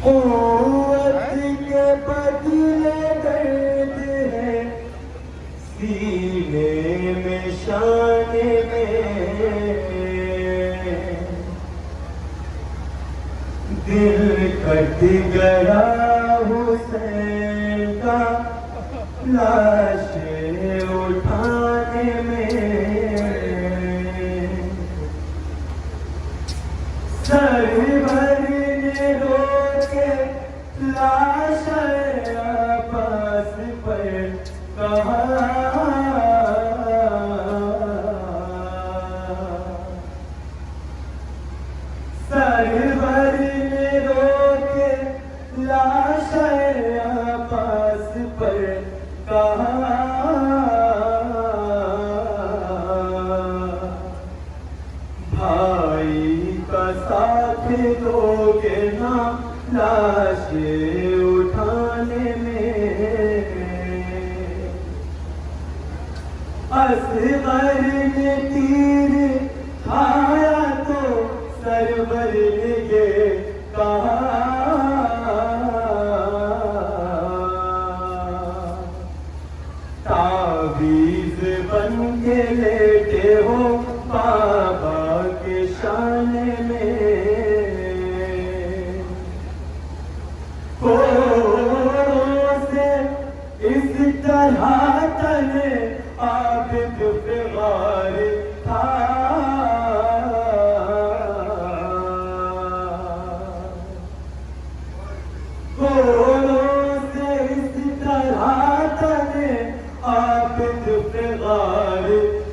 قوت کے بدلے درد ہے سینے میں شان میں، دل کٹ گیا حسین کا لاش اٹھانے میں، سرور نے رو کے لاش عباس پر کہا، سرور نے رو کے لاش عباس پر کہا، بھائی کا ساتھ دو گے نا لاش اٹھانے میں، اصغر نے تیر کھایا تو سرور نے یہ کہا، تعویذ بن کے لیٹے ہو بابا کے شان میں، کوڑوں سے اس طرح تلے عابد فغار تھا، کوڑوں سے اس طرح تلے عابد فغار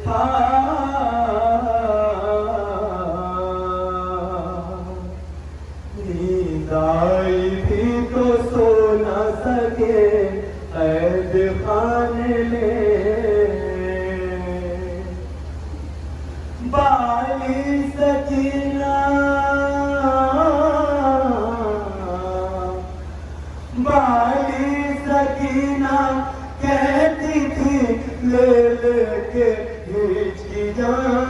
تھا، نیند آئی بھی تو سو نہ سکے قید خانے میں، بالی سکینہ کہتی تھی لے لے کے ہچ کی جان،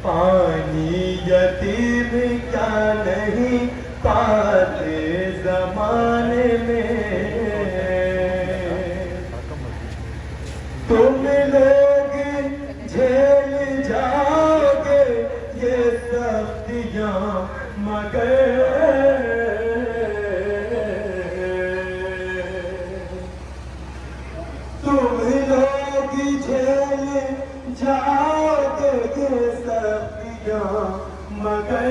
پانی یتیم کیا نہیں پاتے زمانے میں، تم لوگ جھیل جاؤ گے یہ سختیاں مگر تم لوگ جھیل جاؤ گے یہ سختیاں مگر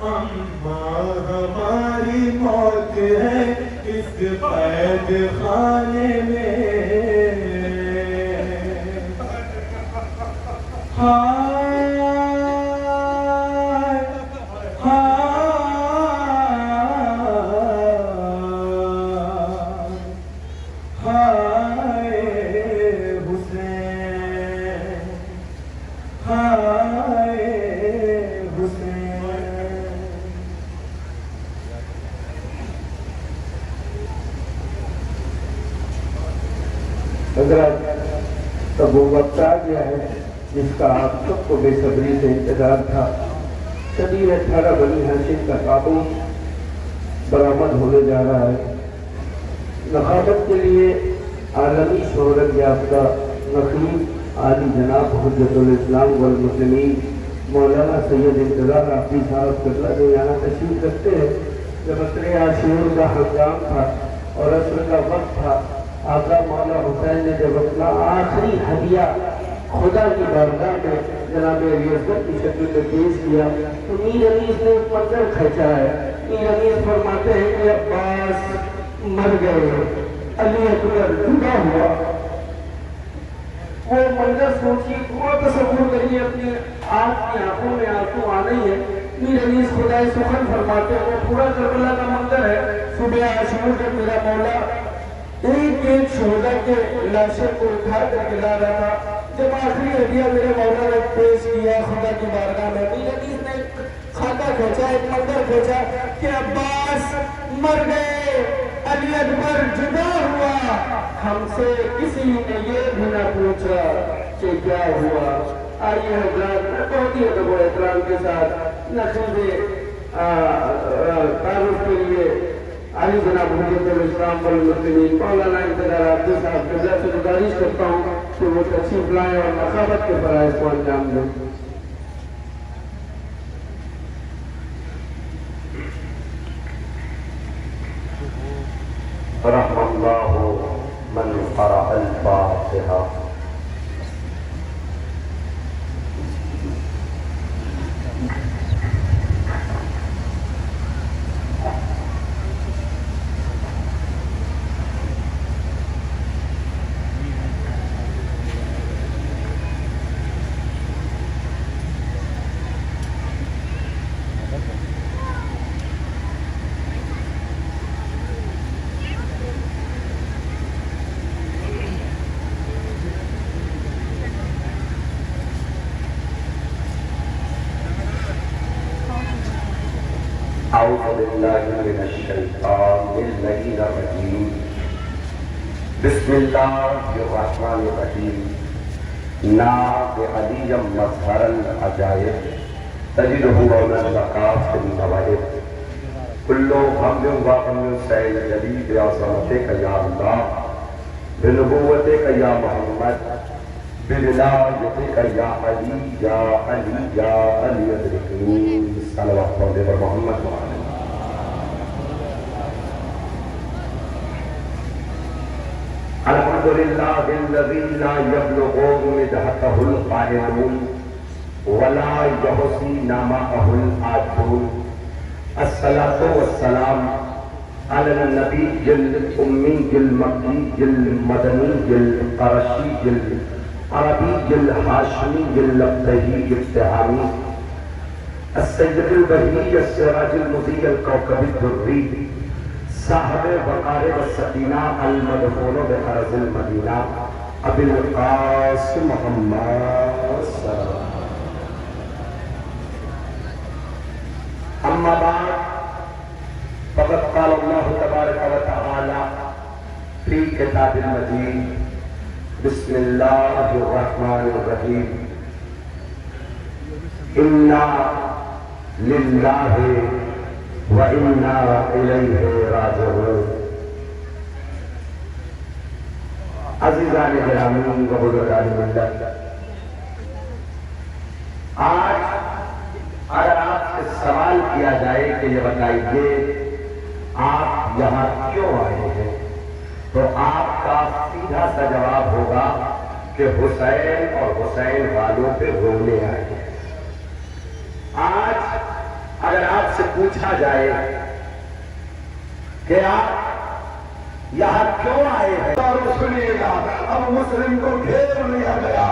اماں ہماری موت ہے اس قید خانے میں، حضرت اب وہ وقت آ گیا ہے جس کا آپ سب کو بے صبری سے انتظار تھا، شبیر 18 بنی ہاشم کا تابوت برآمد ہونے جا رہا ہے، نخابت کے لیے عالمی شہرت یافتہ نقیب عالی جناب حجت الاسلام والمسلمین مولانا سید انتظار عابدی صاحب قبلہ جو یہاں تشریف رکھتے ہیں، جب عصر عاشور کا ہنگام تھا اور عصر کا وقت تھا، آقا مولا حسین نے جب اپنا آخری ہدیہ خدا کی بارگاہ میں جناب علی اصغر کی شکل میں پیش کیا تو میر انیس نے ایک منظر کھینچا ہے۔ میر انیس فرماتے ہیں کہ عباس مر گئے، علی اکبر جدا ہوا۔ وہ منظر سوچیے، تھوڑا تصور کریے، اپنے آپ کی آنکھوں میں آنسو آنے ہی ہے۔ میر انیس خدائے سخن فرماتے ہیں، وہ پورا کربلا کا منظر ہے۔ صبح عاشور جب میرا مولا ایک ایک شہداء کے لاشوں کو اٹھا کر لا رہا تھا، جب آخری ہدیہ میرے مولا نے پیش کیا خدا کی بارگاہ میں، میر انیس نے خاکہ کھینچا، ایک منظر کھینچا کہ عباس مر گئے، علی اکبر جدا ہوا، ہم سے کسی نے یہ بھی نہ پوچھا کہ کیا ہوا۔ آئیے حضرات بہت ہی ادب و احترام کے ساتھ نقیب تعارف کے لیے علی جناب حجت الاسلام والمسلمین مولانا انتظار عبدی صاحب قبلہ سے گزارش کرتا ہوں کہ وہ تشریف لائیں اور مخابت کے فرائض کو انجام دیں۔ رحم اللہ من قرأ الفاتحہ۔ اعوذ باللہ من الشیطان اللعین الرجیم، بسم اللہ الرحمن الرحیم۔ نعت علی مظہر العجائب تجدہ مولا البقاء فی النوائب، کل غم وغم سیل جدید عظمتک یا اللہ، بنبوتک یا محمد، بولایتک یا علی یا علی یا علی ادرکنی، صلوات پر محمد وعلی۔ الحمدللہ الذی لا یبلغ مدحتہ القائلون ولا یحصی نعمتہ العادون، الصلاة والسلام علی النبی الامی المکی المدنی القرشی العربی الہاشمی اللقطی التہامی، السید البہی السراج المضیء الکوکب الدری، صاحب وقار والسکینہ المدفون بحرز المدینہ، ابی القاسم محمد صلی اللہ علیہ وسلم۔ اما بعد فقد قال اللہ تبارک و تعالی فی کتاب المجید، بسم اللہ الرحمن الرحیم، انا للہ وَإِنَّا إِلَيْهِ رَاجِعُونَ۔ عزیزان گرامی و بزرگان ملت، آج اگر آپ سے سوال کیا جائے کہ یہ بتائیے آپ یہاں کیوں آئے ہیں، تو آپ کا سیدھا سا جواب ہوگا کہ حسین اور حسین والوں پہ رونے آئے ہیں۔ آج اگر آپ سے پوچھا جائے کہ آپ یہاں کیوں آئے ہیں، اور سنیے گا اب مسلم کو گھیر لیا گیا۔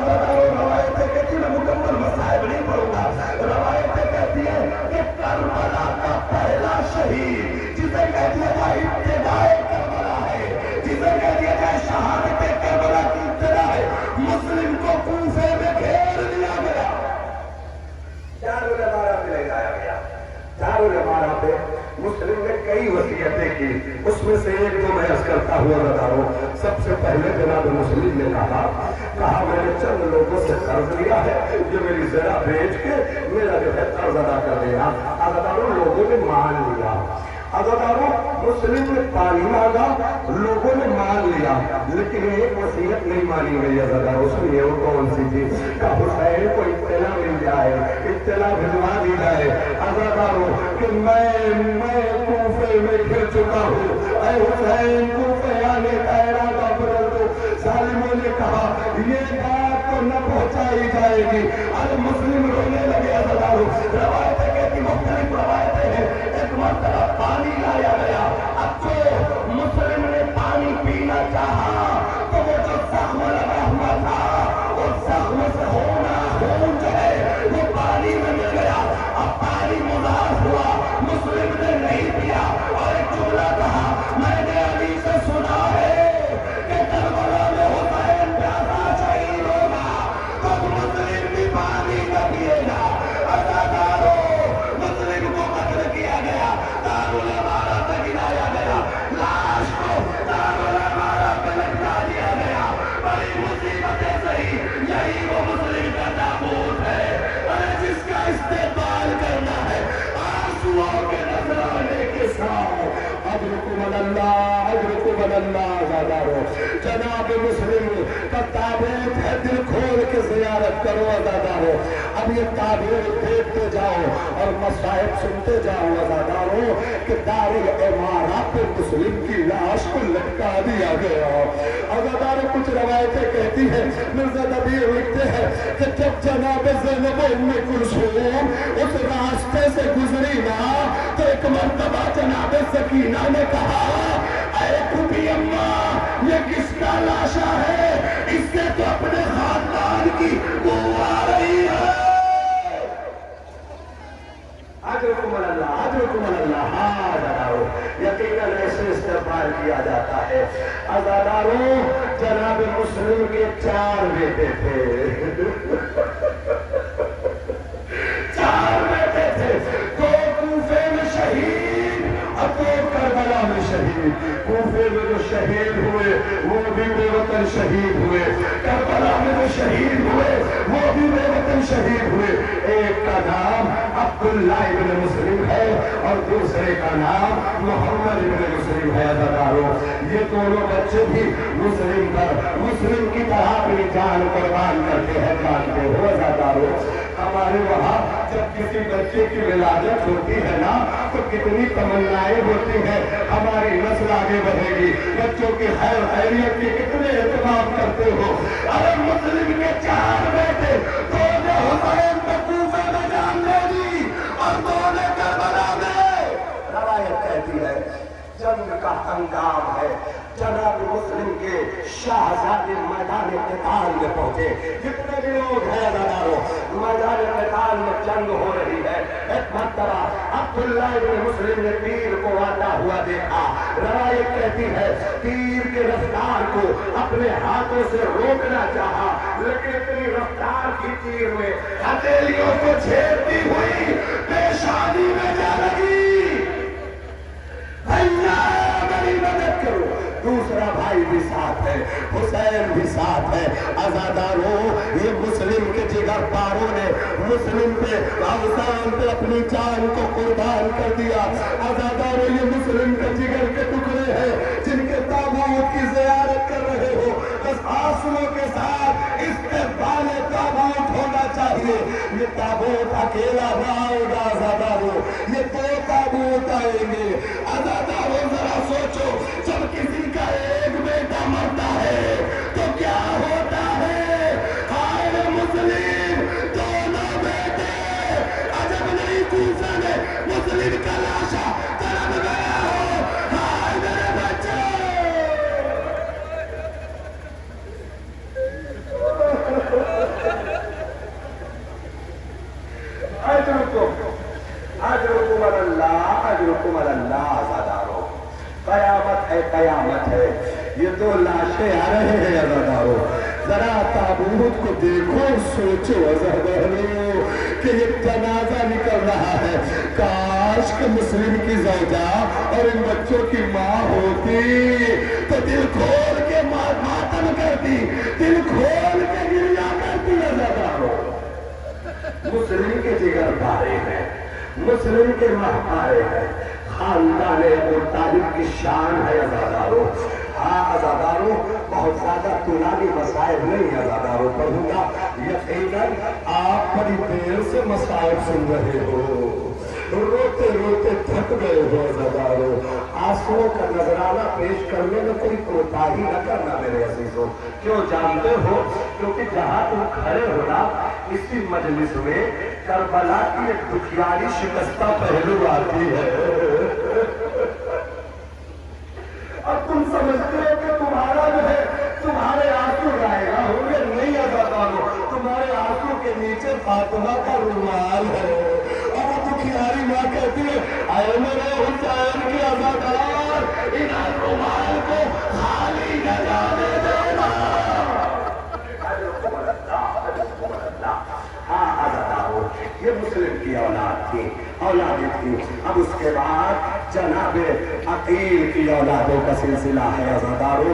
روایتیں کہتی ہیں، مکمل مصائب نہیں پڑھوں گا، روایتیں کہتی ہیں کہ کربلا کا پہلا شہید جسے کہہ دیا جائے ابتدائے کربلا ہے، جسے کہہ دیا جائے شہادت کربلا کی ابتدا ہے، مسلم کو کوفے میں گھیر لیا گیا، دار الامارہ پہ لے جایا گیا۔ دار الامارہ پہ مسلم نے کئی وصیتیں کی، اس میں سے ایک جو میں عرض کرتا ہوا بتا رہا ہوں۔ سب سے پہلے جناب مسلم نے کہا میں نے چند لوگوں سے قرض لیا ہے، جو میری زرہ بیچ کے میرا جو ہے قرض ادا کر دینا۔ عزاداروں لوگوں نے مان لیا، عزاداروں مسلم نے پانی مانگا، لوگوں نے مان لیا، لیکن ایک وصیت نہیں مانی گئی۔ عزاداروں سنیے وہ کون سی تھی؟ کہ حسین کو اطلاع مل جائے، اطلاع بھجوا دی جائے عزاداروں کہ میں کوفے میں گھر چکا ہوں، اے حسین کوفے آنے کا ارادہ بدل دو۔ ظالموں نے کہا یہ بات تو نہ پہنچائی جائے گی، اب مسلم رونے لگے۔ عزاداروں روایتیں کہتی، مختلف روایتیں ہیں، ایک مرتبہ پانی لایا گیا، اب جو مسلم نے پانی پینا چاہا تو وہ جو زخم لگا ہوا تھا اس زخم سے ہونا خون جو ہے وہ پانی میں مل گیا۔ اب پانی مضاف ہوا، مسلم نے نہیں پیا اور ایک جملہ کہا، میں نے علی سے سنا ہے کہ کربلا میں حسین پیاسا شہید ہوگا، تو مسلم بھی پانی نہ پیے گا۔ عزاداروں مسلم کو قتل کیا گیا، اللہ آزادارو جناب مسلم کا تابوت ہے دل کھول کے زیارت کرو آزادارو اب یہ تابوت دیکھتے جاؤ اور مصائب سنتے جاؤ آزادارو کہ دار الامارات پہ مسلم کی لاش کو لٹکا دیا گیا آزادارو کچھ روایتیں کہتی ہیں مرزا دبیر لکھتے ہیں کہ جب جناب زینب ام کلثوم اس راستے سے گزری نا تو ایک مرتبہ جناب سکینہ نے کہا اے پھوپھی اماں یہ کس کا لاشا ہے اس سے تو اپنے خاندان کی بو آ رہی ہے اجرکم اللہ ہاں جنابو یقیناً ایسے استقبال کیا جاتا ہے عزاداروں جناب مسلم کے 4 بیٹے تھے 4 بیٹے تھے 2 کوفے میں شہید اور 2 کربلا میں شہید کوفے میں جو شہید ہوئے وہ بھی بے وطن شہید ہوئے کربلا میں جو شہید ہوئے وہ بھی بے وطن شہید ہوئے ایک کا نام عبداللہ ابن مسلم ہے اور دوسرے کا نام محمد ابن مسلم ہے عزاداروں یہ دونوں بچے بھی مسلم کی طرح اپنی جان قربان کرتے ہیں جانتے ہو عزاداروں ہمارے وہاں جب کسی بچے کی ولادت ہوتی ہے نا تو کتنی تمنائیں ہوتی ہیں ہماری نسل آگے بڑھے گی بچوں کی خیر خیریت کی کتنے اہتمام کرتے ہو ارے مسلم کے 4 بیٹے 2 نے حسین کو کوفے میں جان دے دی اور 2 نے کربلا میں روایت کہتی ہے جنگ کا ہنگام ہے جناب مسلم کے شاہزادے میدان قتال میں پہنچے جتنے بھی لوگ ہیں عزاداروں میدان قتال میں جنگ ہو رہی ہے ایک مرتبہ عبداللہ ابن مسلم نے تیر کو آتا ہوا دیکھا روایت کہتی ہے تیر کے رفتار کو اپنے ہاتھوں سے روکنا چاہا لیکن اتنی رفتار کی تیر میں ہتھیلیوں کو چھیڑتی ہوئی پیشانی میں جا لگی بھیا میری مدد کرو دوسرا بھائی بھی ساتھ ہے حسین بھی ساتھ ہے عزاداروں یہ مسلم کے جگر پاروں نے مسلم پہ افسان پہ اپنی جان کو قربان کر دیا عزاداروں یہ مسلم کے جگر کے ٹکڑے ہیں جن کے تابوت کی زیارت کر رہے ہو بس آنسوؤں کے ساتھ استقبال تابوت ہونا چاہیے یہ تابوت اکیلا نہ آئے گا عزاداروں یہ 2 تابوت آئیں گے عزاداروں ذرا سوچو جب کسی کا ایک بیٹا مرتا ہے تو کیا ہوتا ہے ہائے مسلم 2 بیٹے عجب نہیں کوفہ میں مسلم کا لاشا تڑپ گیا ہو ہائے میرے بچے اجرکم اللہ عزاداروں قیامت ہے قیامت ہے یہ 2 لاشیں آ رہے ہیں عزاداروں ذرا تابوت کو دیکھو سوچو عزاداروں کہ یہ جنازہ نکل رہا ہے کاش کہ مسلم کی زوجہ اور ان بچوں کی ماں ہوتی تو دل کھول کے ماتم کرتی دل کھول کے گریا کرتی عزاداروں مسلم کے جگر پارے ہیں مسلم کے ماہ پارے ہیں خاندان ابو طالب کی شان ہے عزاداروں ہاں عزاداروں بہت زیادہ طولانی مسائل نہیں عزاداروں پڑھوں گا یقیناً آپ بڑی دیر سے مسائل سن رہے ہو روتے روتے تھک گئے ہو عزاداروں آنسوؤں کا نذرانہ پیش کرنے میں کوئی کوتاہی نہ کرنا میرے عزیزوں کیوں جانتے ہو کیونکہ جہاں تم کھڑے ہو نا اسی مجلس میں کربلا کی ایک دکھیاری شکستہ پہلو آتی ہے اور تم سمجھتے ہو کہ تمہارا جو ہے تمہارے آنسو ضائع ہوں گے نہیں عزاداروں تمہارے آنسو کے نیچے فاطمہ کا رومال ہے اور وہ دکھیاری ماں کہتی ہے اے میرے حسین کی عزادار ان رومال کو خالی نہ جانے دینا ہاں عزاداروں یہ مسلم کی اولاد تھی اولادیں تھی اب اس کے بعد جناب عقیل کی اولادوں کا سلسلہ ہے عزاداروں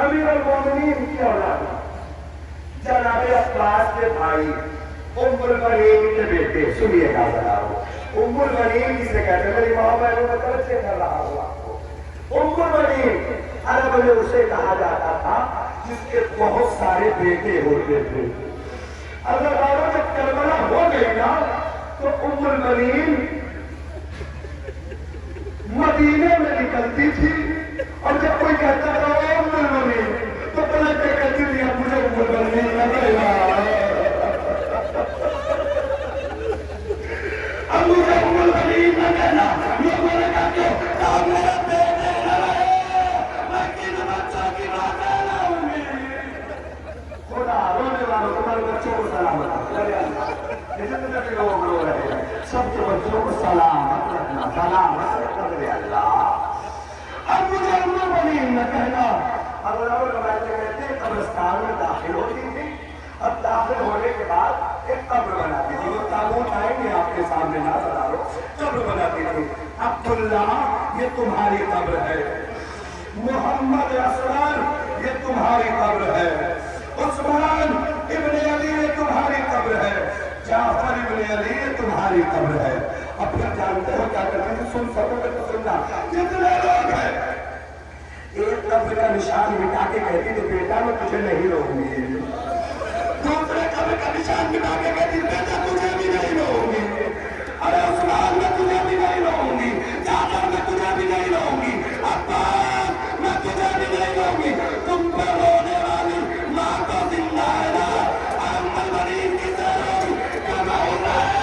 امیر المومنین کی اولاد جناب عباس کے بھائی ام البنین کے بیٹے، سنیے گا ذرا، ام البنین کسے کہتے ہیں؟ میری ماں بہنوں میں توجہ کر رہا ہوں آپ کو۔ ام البنین عرب میں اسے کہا جاتا تھا جس کے بہت سارے بیٹے ہوتے تھے۔ اگر عورت جب کربلا ہو گئی نا تو ام البنین مدینے میں نکلتی تھی، اور جب کوئی کہتا تھا ام البنین تو پلٹ کے کہتی تھی اب مجھے ام البنین نہ کہنا، اب مجھے ام البنین نہ کہنا۔ لوگوں نے کہا کہ آپ میرا بیٹے نہ رہے، میں کن بچوں کی ماں کہلاؤں گی؟ خدا رونے والوں تمہارے بچوں کو سلامت رکھنا، جتنے بھی لوگ رو رہے ہیں سب کے بچوں کو سلامت رکھنا، سلامت رکھنا میرے اللہ۔ اب مجھے ام البنین نہ کہنا۔ اب روایتیں کہتے ہیں قبرستان میں داخل ہوتی تھی، اب داخل ہونے کے بعد ایک قبر بناتی تھی، وہ تابوت آئیں گے آپ کے سامنے نظر آ رہا، قبر بناتی تھی۔ عبداللہ یہ تمہاری قبر ہے، محمد اسرار یہ تمہاری قبر ہے، عثمان ابن علی یہ تمہاری قبر ہے، جعفر ابن علی یہ تمہاری قبر ہے۔ اب پھر جانتے ہو کیا کرتے ہیں؟ سن سکو گے تو سننا، جتنے لوگ ہیں ایک قبر کا نشان مٹا کے کہتی تو بیٹا میں تجھے نہیں روؤں گی، دوسرے قبر کا نشان مٹا کے کہتی بیٹا تجھے بھی نہیں روؤں گی، ارے عثمان میں تجھے بھی نہیں روؤں گی، جعفر میں تجھے بھی نہیں روؤں گی، عباس میں تجھے بھی نہیں روؤں گی۔ تم پر رونے والی ماں کو زندہ ہے نا، ام البنین کی طرح کما ہوتا ہے۔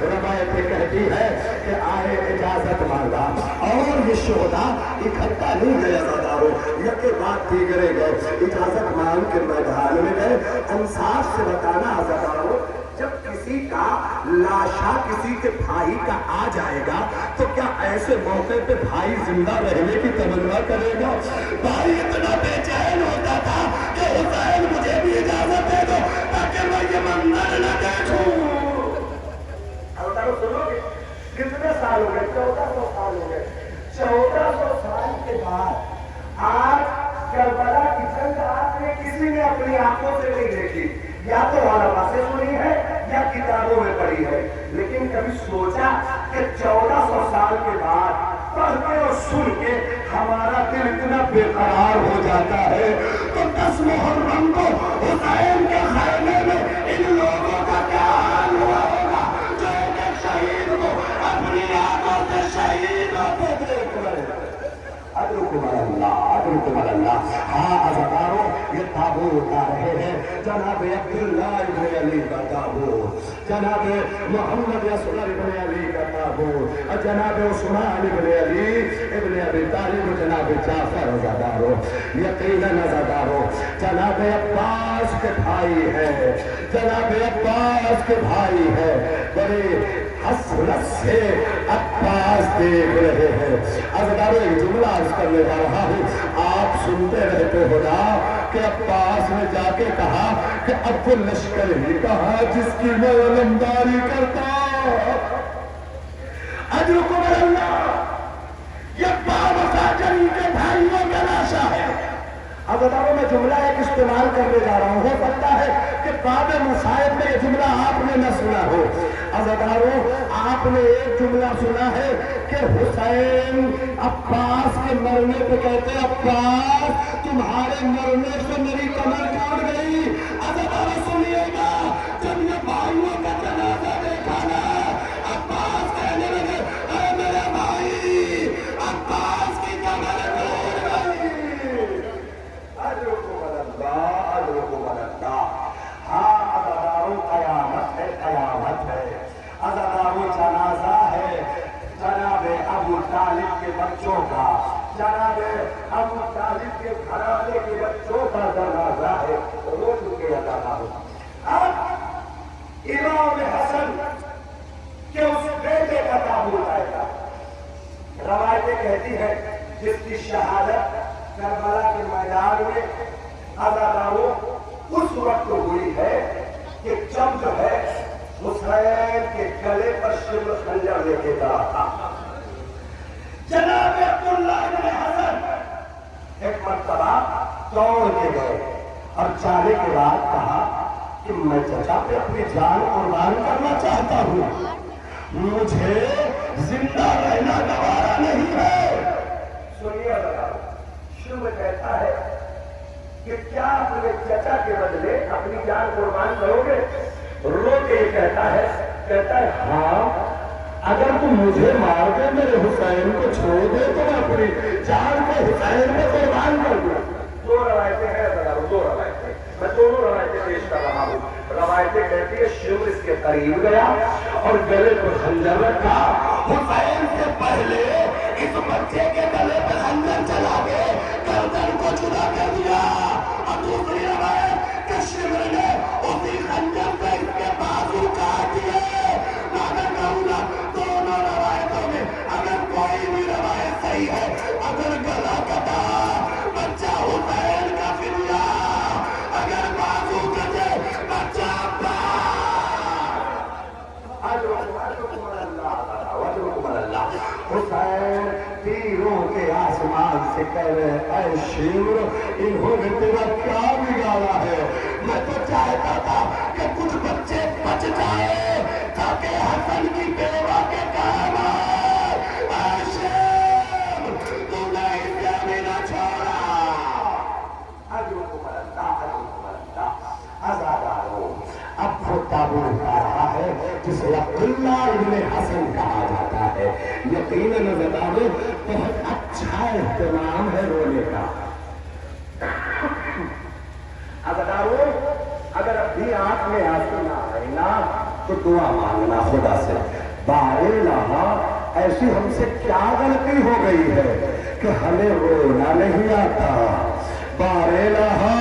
روایتیں کہتی ہے کہ آئے اجازت مانگا اور یہ شہدا اکٹھا نہیں گئے عزاداروں، یکے بعد دیگرے گئے، اجازت مانگ کے میدان میں گئے۔ انصاف سے بتانا عزاداروں، جب کسی کا لاشا کسی کے بھائی کا آ جائے گا تو کیا ایسے موقع پہ بھائی زندہ رہنے کی تمنا کرے گا؟ بھائی اتنا بے چین ہوتا تھا کہ حسین مجھے بھی اجازت دے دو تاکہ میں یہ منظر نہ دیکھوں۔ سنو گے کتنے سال ہو گئے؟ 1400 سال ہو گئے۔ 1400 سال کے بعد آج کربلا کی جنگ آپ نے کسی نے اپنی آنکھوں سے نہیں دیکھی، یا تو علماء سے سنی ہے یا کتابوں میں پڑھی ہے، لیکن کبھی سوچا کہ 1400 سال کے بعد پڑھ کے اور سن کے ہمارا دل اتنا بے قرار ہو جاتا ہے؟ تو 10 محرم کو حسین کے خیمے میں ان لوگوں کا کیا حال ہوا ہوگا جو ایک شہید کو اپنی آنکھوں سے شہید ہوتے دیکھ رہے ہیں؟ ادرکم اللہ، ادرکم اللہ۔ ہاں عزاداروں، یہ تابوت آ رہے ہیں، جناب عبداللہ ابن علی کا تابوت، جناب محمد اسغر ابن علی کا تابوت، جناب عثمان ابن علی ابن ابی طالب، جناب جعفر عزاداروں، یقیناً عزاداروں جناب عباس کے بھائی ہیں، جناب عباس کے بھائی ہیں، بڑے حسرت سے عباس دیکھ رہے ہیں۔ عزاداروں ایک جملہ عرض کرنے جا رہا ہوں، آپ سنتے رہتے ہو نا کہ عباس نے جا کے کہا کہ اب وہ لشکر ہی کہا جس کی میں علمداری کرتا۔ اجرکم اللہ، یہ بابا فاجری کے بھائیوں کا لاشا ہے۔ عزاداروں میں جملہ ایک استعمال کرنے جا رہا ہوں، ہو سکتا ہے کہ باب مصائب میں یہ جملہ آپ نے نہ سنا ہو۔ عزاداروں آپ نے ایک جملہ سنا ہے کہ حسین عباس کے مرنے پہ کہتے عباس تمہارے مرنے سے میری کمر ٹوٹ گئی۔ عزاداروں سنیے گا، جب یہ بھائیوں کا جنازہ دیکھا نا، عباس کہنے لگے اے میرے بھائی، عباس کی کمر ٹوٹ گئی۔ ادرکم اللہ، ادرکم اللہ۔ ہاں عزاداروں قیامت ہے، قیامت ہے عزاداروں، جنازہ ہے جناب ابو طالب کے بچوں کا، جناب ابو طالب کے گھرانے کے بچوں کا جنازہ ہے، رو چکے عزاداروں۔ اب امام حسن کے اس بیٹے کا تابوت آئے گا۔ روایتیں کہتی ہے جس کی شہادت کربلا کے میدان میں عزاداروں اس وقت ہوئی ہے کہ جب جو ہے حسین کے گلے پر شمر خنجر لے کے چلا تھا. جناب عبداللہ بن حسن ایک مرتبہ دوڑ کے گئے اور جانے کے بعد کہا کہ میں چچا پہ اپنی جان قربان کرنا چاہتا ہوں, مجھے زندہ رہنا گوارا نہیں ہے. سنیے ذرا, شمر کہتا ہے کہ کیا اپنے چچا کے بدلے اپنی جان قربان کرو گے؟ رو کے یہ کہتا ہے ہاں, اگر تم مجھے مار دے میرے حسین کو چھوڑ دے تو میں اپنی جان کو حسین میں قربان کر دوں. دو روایتیں ہیں, دو روایتیں, میں دونوں روایتیں پیش کر رہا ہوں. روایتیں کہتی ہے شمر اس کے قریب گیا اور گلے پر خنجر رکھا. حسین سے پہلے اس بچے کے گلے پر خنجر چلا کے گردن کو جدا کر دیا. اور دوسری روایت کہ شمر نے اسی خنجر سے اس کے بازو کاٹ دیے. دونوں روایتوں میں اگر کوئی بھی روایت صحیح ہے, اگر گلا کٹا بچہ حسین کا فدیہ, اگر بازو کٹے بچہ حسین تیروں کے آسمان سے کہہ رہے اے شمر انہوں نے تیرا کیا بگاڑا ہے؟ میں تو چاہتا تھا کہ کچھ بچے بچ جائے تاکہ حسن کی بیوہ کے کام آئے. اے شمر تو نے اسے بھی نہ چھوڑا. اجرکم اللہ, اجرکم اللہ. عزاداروں, اب وہ تابوت آ رہا ہے جسے عبداللہ ابن حسن کہا جاتا ہے. یقیناً عزاداروں بہت اچھا اہتمام ہے رونے کا. عزاداروں, اگر اب بھی آنکھ میں آنسو نہ آئے نا تو دعا مانگنا خدا سے. بارے لہا ایسی ہم سے کیا غلطی ہو گئی ہے کہ ہمیں رونا نہیں آتا؟ بارے لہا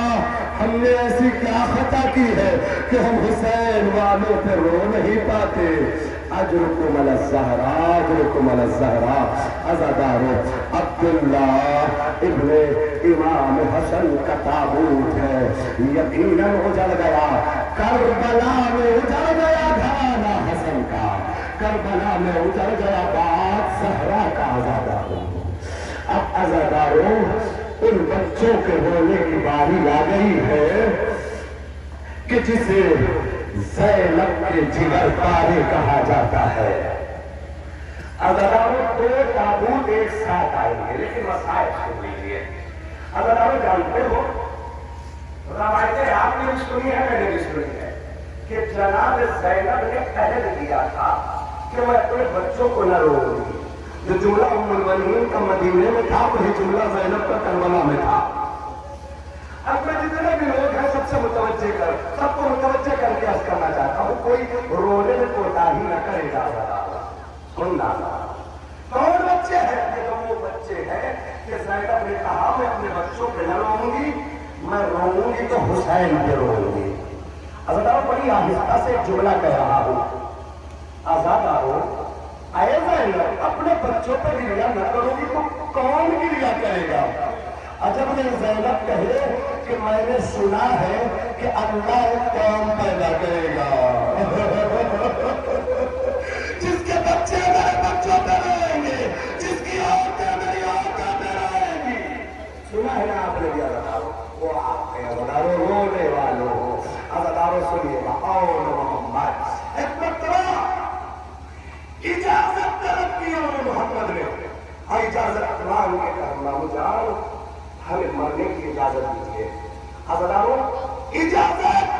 ہم نے ایسی کیا خطا کی ہے کہ ہم حسین والوں پہ رو نہیں پاتے؟ اجرکم علی الزہرا, اجرکم علی الزہرا. عزاداروں, عبداللہ ابن امام حسن کا تابوت ہے. یقیناً اجڑ گیا, کربلا میں اجڑ گیا گھرانہ حسن کا, کربلا میں اجڑ گیا بات زہرا کا. عزاداروں, اب عزاداروں ان بچوں کے رونے کی باری آ گئی ہے کہ جسے زینب کے جگر پارے کہا جاتا ہے. عزاداروں, دو تابوت ایک ساتھ آئیں گے لیکن مسائل سن لیجیے. عزاداروں, جانتے ہو روایتیں آپ نے بھی سنی ہے, میں نے بھی سنی ہے کہ جناب زینب نے عہد کیا تھا کہ میں اپنے بچوں کو نہ روؤں گی. جو جملہ ام المؤمنین کا مدینے میں تھا وہی جملہ زینب کا کربلا میں تھا. اب میں جتنے بھی لوگ ہیں سب سے سب کو متوجہ کر کے عرض کرنا چاہتا ہوں, کوئی رونے میں کوتاہی نہ کرے گا. سننا, کون بچے ہیں؟ کہ وہ بچے ہیں کہ زینب نے کہا میں اپنے بچوں پہ نہ روؤں گی, میں روؤں گی تو حسین پہ روؤں گی. عزاداروں, بڑی آہستہ سے ایک جملہ کہہ رہا ہوں. عزاداروں, اے زینب اپنے بچوں پہ گریا نہ کرو گی تو کون گریا کرے گا؟ عجب یہ زینب کہے کہ میں نے سنا ہے کہ اللہ ایک قوم پیدا کرے گا جس کے بچے میرے بچوں پہ رہیں گے, جس کی عورتیں میری عورتیں پہ رہیں گی. سنا ہے نا آپ نے بھی عزاداروں, وہ آپ کے عزاداروں رونے والوں ہو. عزاداروں سنیے گا, اور محمد ایک مرتبہ اجازت طلب کی اور محمد نے, اجازت مانگ کے کہا مجھے ہمیں مرنے کی اجازت دیجیے. عزاداروں, اجازت,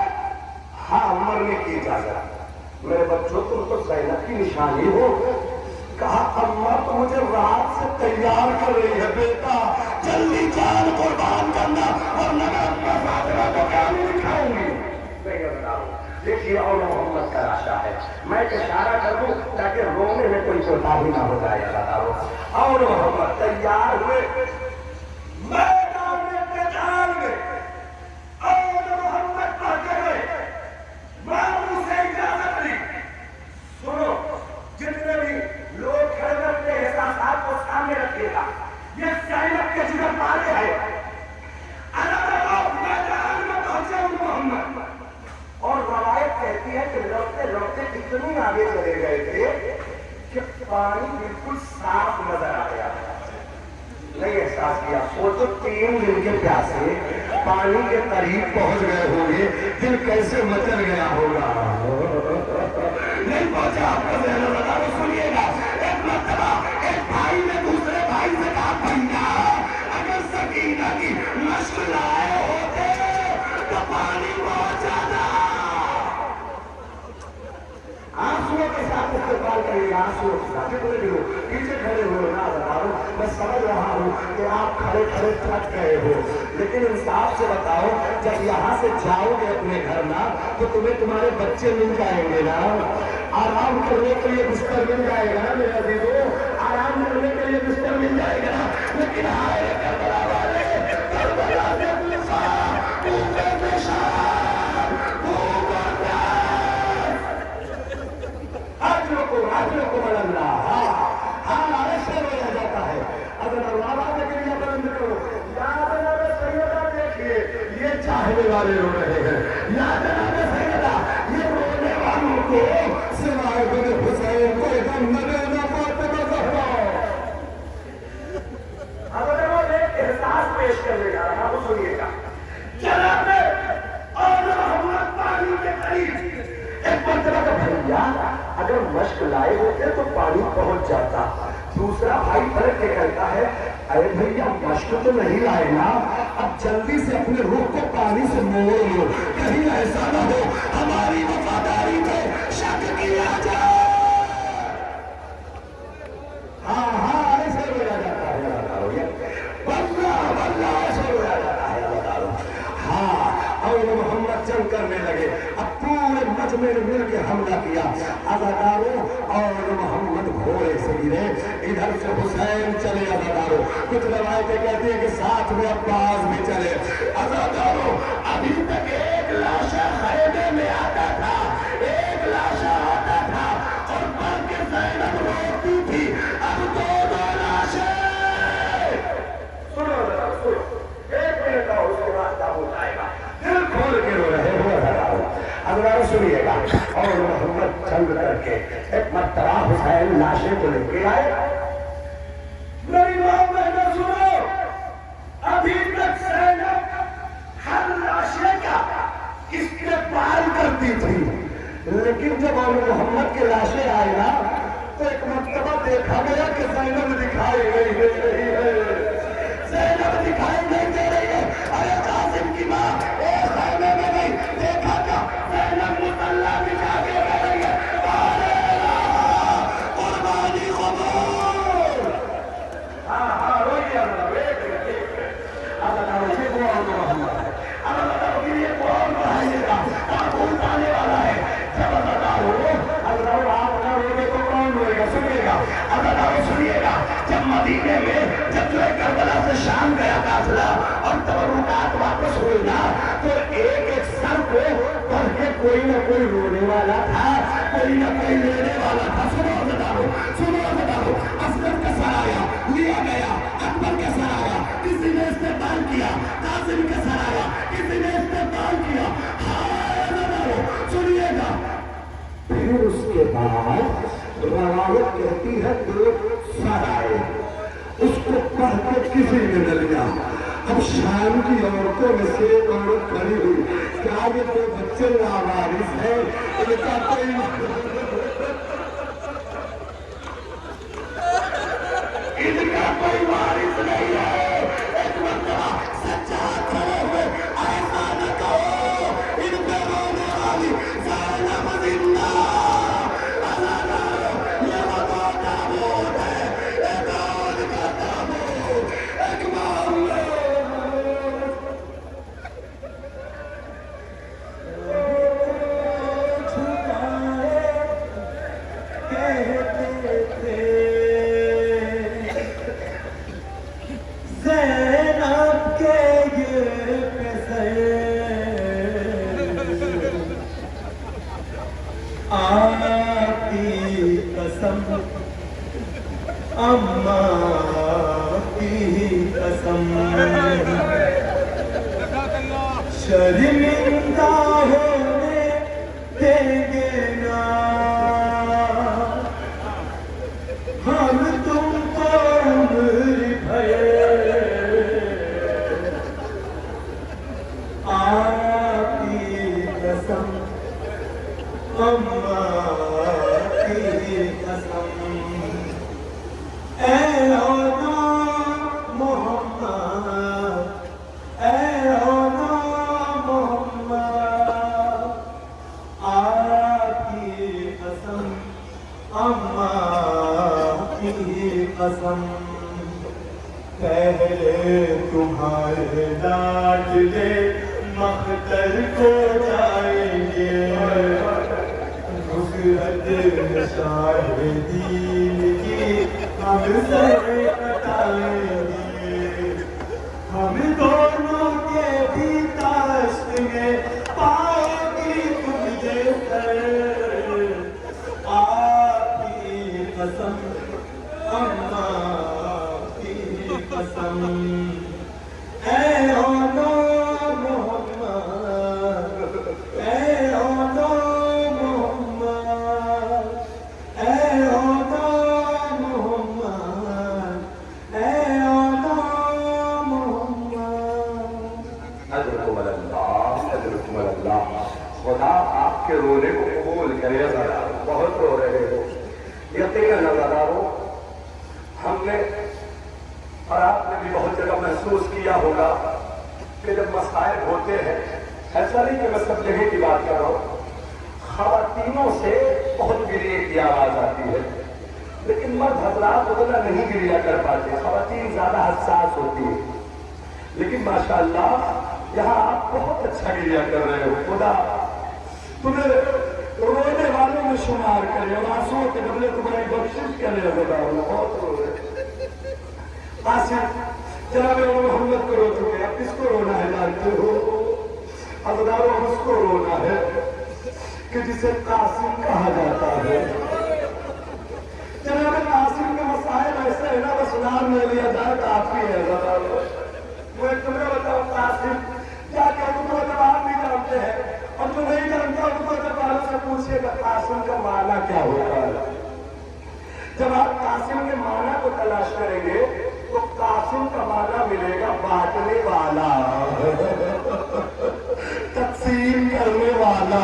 ہاں مرنے کی اجازت. میرے بچوں تم تو زینب کی نشانی ہو. کہا اماں تو مجھے رات سے تیار کر رہی ہے, بیٹا جلدی جان قربان کرنا ورنہ میں اپنا فاطمہ کو کیا نہیں کھاؤں گی. دیکھیے اور محمد کا راشا ہے, میں اشارہ کر دوں تاکہ رونے میں کوئی کوتاہی نہ ہو جائے. عزاداروں, اور محمد تیار ہوئے میدان قتال میں, اور محمد پڑھتے ہوئے ماموں سے اجازت لی. سنو, جتنے بھی لوگ کھڑے اپنے احساسات کو سامنے رکھیے گا, یہ احساس کیا. سوچو 3 دن کے پیاسے پانی کے قریب پہنچ گئے ہوں گے, دل کیسے مچل گیا ہوگا. نہیں پہنچا آپ کا ذہن لگا. سنیے گا, ایک مرتبہ ایک بھائی نے دوسرے بھائی سے کہا, بھیا اگر سکینہ کی مشق لائے ہوتے تو پانی پہنچانا. آنسوؤں کے ساتھ استقبال کریے, آنسوؤں کے ساتھ. کتنے دنوں پیچھے کھڑے ہوئے نہ بتاؤ, میں سمجھ رہا ہوں کہ آپ کھڑے کھڑے تھک گئے ہو, لیکن انصاف سے بتاؤ, جب یہاں سے جاؤ گے اپنے گھر نا تو تمہیں تمہارے بچے مل جائیں گے نا, آرام کرنے کے لیے بستر مل جائے گا نا میرے عزیزو, آرام کرنے کے لیے بستر مل جائے گا نا. لیکن ہائے کربلا والے, کربلا میں کو بلند رہا. ہاں ایسے بولا جاتا ہے. اگر آواز کے لیے بلند کرو, یا جناب سیدہ دیکھیے یہ چاہنے والے رو رہے ہیں, یا جناب سیدہ یہ رونے والوں کو سوائے بن حسین کوئی غم نہ دینا فاطمہ زہرا. اگر وہ ایک احساس پیش کرنے جا رہا وہ سنیے گا. جناب اور محمد پانی کے قریب ایک مرتبہ کا بھیا اگر مشق لائے ہوتے تو پانی پہنچ جاتا. دوسرا بھائی پلٹ کے کہتا ہے, ارے بھیا مشق تو نہیں لائے نا, اب جلدی سے اپنے روح کو پانی سے موڑ لو, کہیں ایسا نہ ہو ہماری وفاداری پہ شک کیا جائے. ہاں ایسے بولا جاتا ہے, واللہ ایسے بولا جاتا ہے. ہاں اور محمد جنگ کرنے لگے. اب پورے مجمع نے مل کے حملہ کیا. عزاداروں اور محمد گھوڑے سے گرے, ادھر سے حسین چلے. عزاداروں کچھ روایتیں کہتی ہیں کہ ساتھ میں عباس بھی چلے. عزاداروں ابھی تک ایک لاشا خیمے میں آتا تھا, ایک لاشا آتا تھا اور پڑھ کے زینب روتی تھی. اب 2 لاشیں. سنو سنو, 1 منٹ کا اس کے بعد کیا ہو جائے گا. دل کھول کے رو رہے ہو عزاداروں, سنیے گا. اور محمد جنگ کر کے ایک مرتبہ حسین لاشیں کو لے کے آئے. میری ماں بہنوں سنو, ابھی تک زینب ہر لاشیں کا استقبال کرتی تھی, لیکن جب اور محمد کے لاشیں آئے نا تو ایک مرتبہ دیکھا گیا کہ زینب دکھائی نہیں دے رہی ہے. زینب دکھائی نہیں دے رہی ہے. ارے قاسم کی ماں ایک خیمے میں نہیں دیکھا کیا زینب مصلی بچھا کے کہہ رہی ہے, قربانی قبول. ہاں روئیے سنیے گا. جب مدینے میں جب جو ہے کربلا سے شام گیا قافلہ اور تبرکات واپس ہوئی نا تو ایک سر کو پڑھ کے کوئی نہ کوئی رونے والا تھا, کوئی نہ کوئی لینے والا تھا. سنو عزاداروں, اصغر کا سر آیا, لیا گیا. اکبر کا سر آیا, کسی نے استقبال کیا. قاسم کا سر آیا, کسی نے استقبال کیا. سنیے گا. پھر اس کے بعد روایت کہتی ہے 2 سر آئے, اس کو پڑھ کے کسی نے نہ لیا. اب شام کی عورتوں میں سے ایک عورت کھڑی ہوئی, کیا یہ 2 بچے لاوارث ہیں, ان کا کوئی وارث نہیں ہے. ایک مرتبہ سجاد کھڑے ہوئے, ایسا نہ کہو ان پہ رونے والی زینب زندہ. شرمندہ ہونے دیں گے نا ہم تم کو عمر بھر. منزل مختر کو جائیں گے نصرت شاہ دین کی ہم سر کٹائیں گے ہم دونوں کے بھی داشت میں پائے گی تجھے سر آپ کی قسم اماں کی قسم اے اولا محمد اے اولا محمد اے اولا محمد اے اولا محمد اجرکم اللہ خدا آپ کے رونے کو قبول کرے ذرا بہت رو رہے ہو یقیناً نظاروں ہم نے اور آپ نے بھی بہت جگہ محسوس کیا ہوگا کہ جب مسائل ہوتے ہیں ایسا نہیں کہ میں سب جگہ کی بات کر رہا ہوں خواتینوں سے بہت گریے کی آواز آتی ہے لیکن مرد حضرات اتنا نہیں گریا کر پاتے خواتین زیادہ حساس ہوتی ہے لیکن ماشاءاللہ یہاں آپ بہت اچھا گریا کر رہے ہو خدا تمہیں رونے والوں میں شمار کرے اور آنسوؤں کے بدلے تمہاری بخشش کرے خدا بہت رو رہے جناب محمد کو رو چکے اب کس کو رونا ہے جانتے ہو حضراروں اس کو رونا ہے کہ جسے قاسم کہا جاتا ہے جناب قاسم کے مسائل ایسے ہے نا بس نام لے لیا جائے کافی ہے حضراروں میں تمہیں بتاؤں قاسم کیا کہ تم کو جب آپ نہیں جانتے ہیں اور تم نہیں جانتے ہو تم کو جب والوں سے پوچھئے کہ قاسم کا معنی کیا ہوتا ہے جب آپ قاسم کے معنی کو تلاش کریں گے تو قاسم کا معنی ملے گا بانٹنے والا تقسیم کرنے والا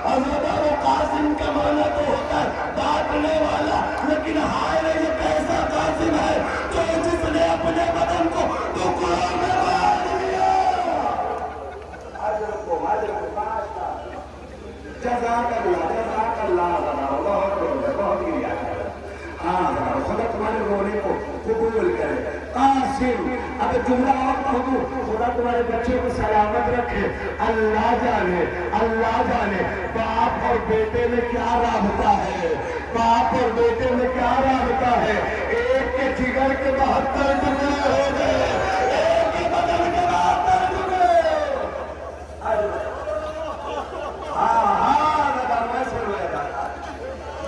حضرت قاسم کا معنی تو ہوتا ہے بانٹنے والا لیکن ہائے رہے یہ کیسا قاسم ہے جو جس نے اپنے بدن کو ٹکڑوں میں بانٹ دیا جزاک اللہ بہت گریا ہاں خدا تمہارے رونے کو قبول کرے قاسم اب جملہ اور کہوں خدا تمہارے بچے کو سلامت رکھے اللہ جانے باپ اور بیٹے میں کیا رابطہ ہے باپ اور بیٹے میں کیا رابطہ ہے ایک کے جگر کے 72 ٹکڑے ہو گئے ایک کے بدن کے 72 ٹکڑے ہاں لگا میں سن رہا تھا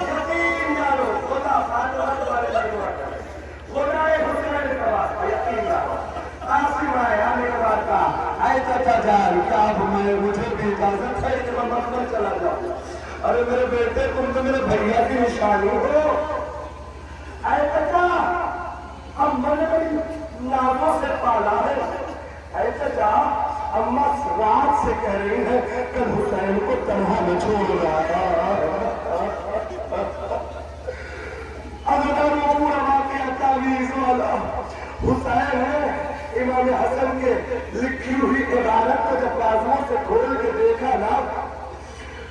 یقین جانو خدا فاتحہ تمہارے لیے دعا کرے خدا حسین کا واسطہ یقین جانو قاسم آئے آنے کے بعد کہا اے چچا جان کیا اب مجھے بھی اجازت ہے کہ میں مقبر چلا جاؤں ارے میرے بیٹے تم تو میرے بھیا کی نشانی ہو اے چچا اماں نے بڑی ناموں سے پالا ہے اے چچا اماں رات سے کہہ رہی ہے کہ حسین کو تنہا نہ چھوڑ رہا اگر وہ پورا واقعہ تعویذ والا حسین ہے امام حسن کے لکھی ہوئی عبارت کو جب بازوؤں سے کھول کے دیکھا نا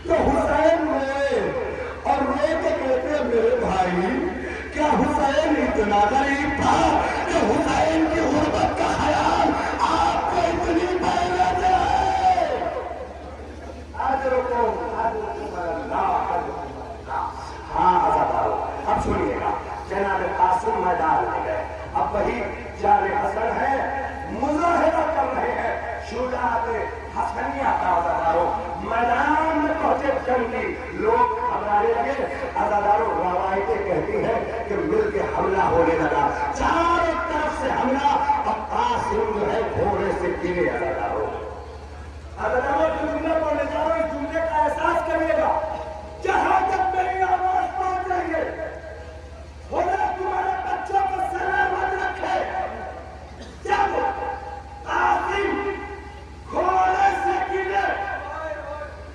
تو حسین روئے اور روئے کے کہتے ہیں میرے بھائی کیا حسین اتنا غریب تھا کہ حسین کی غربت کا خیال آپ کو اتنی پہلے ہے آج رکو ہاں اب سنیے گا جناب قاسم میدان میں گئے اب وہی جان حسن ہے مظاہرہ کر رہے ہیں شجاعت حسنیہ کا عزاداروں میدان میں پہنچے جنگی لوگ ہمارے لگے عزاداروں روایتیں کہتی ہیں کہ مل کے حملہ ہونے لگا چاروں طرف سے حملہ اب قاسم جو ہے گھوڑے سے گرے عزاداروں جو جملہ پڑھنے جا رہے اس جملے کا احساس کریے گا جہاں تک میری آواز پہنچ رہی ہے خدا تمہارے بچوں کو سلامت رکھے جب قاسم گھوڑے سے گرے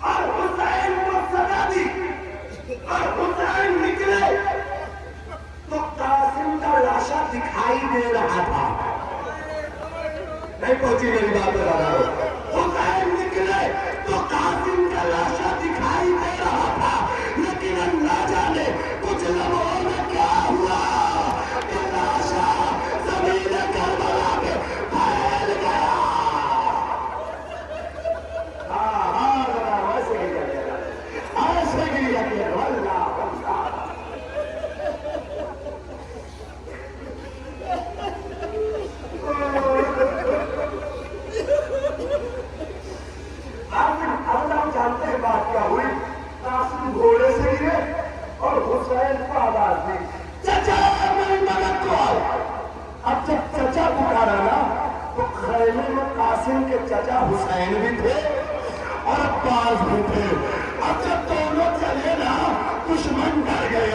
اور حسین کو سزا دی اور حسین نکلے تو قاسم کا لاشا دکھائی دے رہا تھا نہیں پہنچی میری بات بتا رہا ہوں حسین نکلے تو قاسم کا لاشا دکھائی دے رہا تھا لیکن اللہ جانے کچھ لمحوں میں کیا ہوا کہ لاشا زمین کربلا میں پھیل گیا چچا حسین بھی تھے اور عباس بھی تھے. اب جب دونوں چلے نا دشمن ڈر گئے.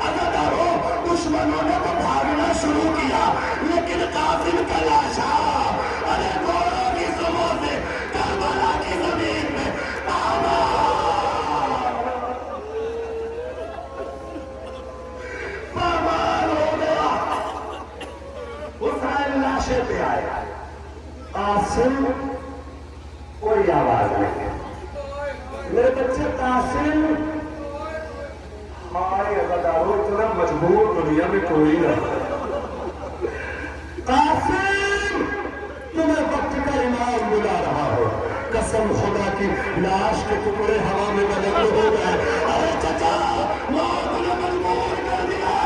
عزاداروں دشمنوں نے تو بھاگنا شروع کیا لیکن قاسم کا لاشا ارے گھوڑوں کی سموں سے کربلا کی زمین میں پامال ہو گیا. حسین لاشے پہ آیا. قاسم کوئی آواز نہیں. میرے بچے قاسم ہمارے عزاداروں اتنا مجبور دنیا میں کوئی نہ. قاسم تمہیں وقت کا امام بلا رہا ہو. قسم خدا کی لاش کے ٹکڑے ہوا میں بلند ہو گئے. ارے چچا موت نے مجبور کر دیا.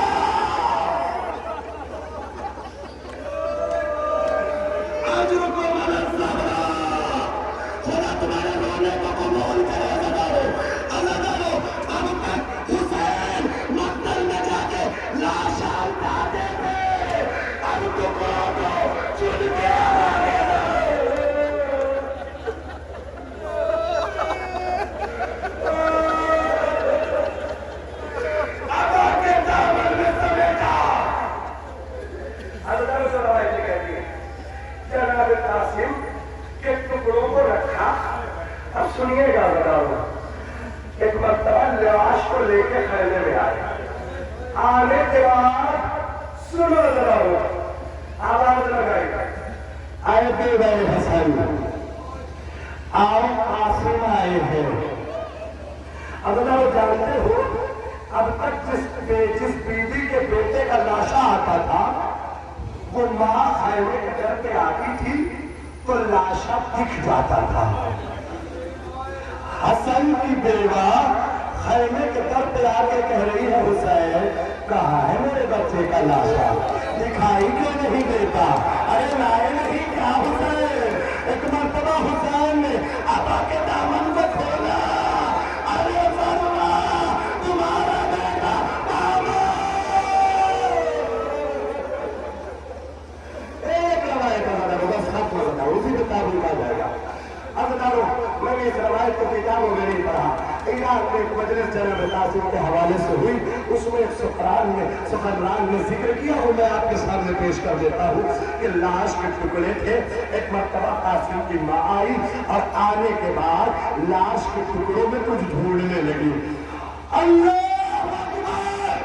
اجر کو منظر خدا تمہارے رونے کو قبول کرے. عزاداروں اب تک حسین مقتل میں جا کے لاشا اٹھاتے تھے. اب ٹکڑوں کو چن کے آگے سنیے گا. بتاؤ ایک مرتبہ لاش کو لے کے خیمے میں آئے. آنے کے بعد سنو ذرا آواز لگائی. آئے تھے بھائی حسن آؤ قاسم آئے ہیں. اگر وہ جانتے ہو اب تک جس بیوی کے بیٹے کا لاشا آتا تھا وہ ماں خیمے کے در پہ آتی تھی تو لاشا دکھ جاتا تھا. حسن کی بیوہ خیمے کے در پہ آ کے کہہ رہی ہے حسین کہاں ہے میرے بچے کا لاشا؟ دکھائی کیوں نہیں دیتا؟ ارے لائے نہیں کیا حسین؟ ایک مرتبہ حسین نے آبا کے دامن کو کھولا. ارے فرما تمہارا بیٹا ایک روایت بس ختم ہو جاتا اسی کتاب میں آ جائے گا. عزاداروں میں نے اس روایت کو کتابوں میں نہیں پڑھا. ایران میں ایک مجلس جناب قاسم کے حوالے سے ہوئی. اس میں ایک سخنران نے ذکر کیا وہ میں آپ کے سامنے پیش کر دیتا ہوں کہ لاش کے ٹکڑے تھے. ایک مرتبہ قاسم کی ماں آئی اور آنے کے بعد لاش کے ٹکڑوں میں کچھ ڈھونڈنے لگی. اللہ اکبر.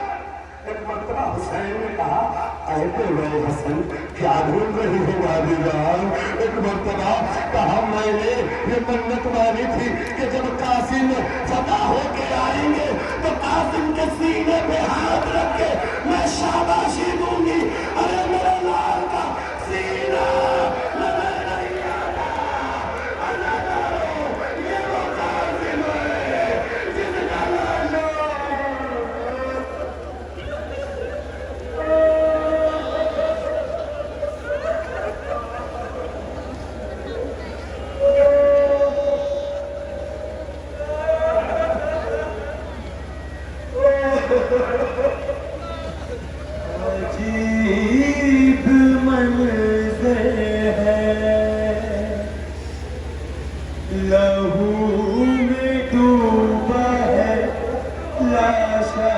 ایک مرتبہ حسین نے کہا کہتے ہوئے حسن کیا ڈھونڈ رہی ہو وادی جان؟ ایک مرتبہ کہا میں نے یہ منت مانی تھی کہ جب قاسم فتح ہو کے آئیں گے تو قاسم کے سینے پہ ہاتھ رکھ کے میں شاباشی دوں گی. ارے میرے لال کا سینہ نظر نہیں آتا. یہ وہ قاسم ہے جس کا لاشا عجیب منظر ہے لہو میں ڈوبا ہے لاشا.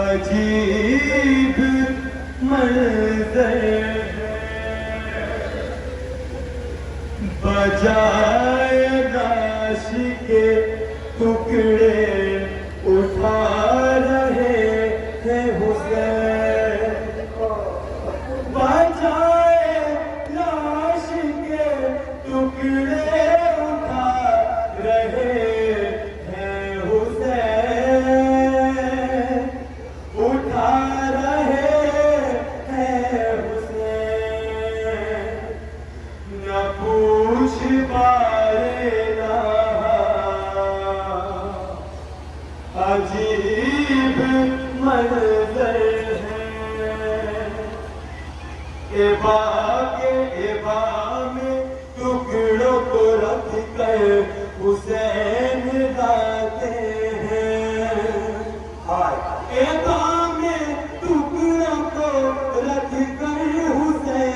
عجیب منظر ہے بجائے لاش کے ٹکڑے اٹھا رہے ہیں حسین. بجائے لاش کے ٹکڑے اٹھا رہے ہیں حسین. اٹھا رہے ہیں حسین. نہ پوچھ بارے عجیب منظر ہے. ایبا میں ٹکڑوں کو رکھ کر حسین گاتے ہیں. ایبا میں ٹکڑوں کو رکھ کر حسین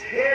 6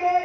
2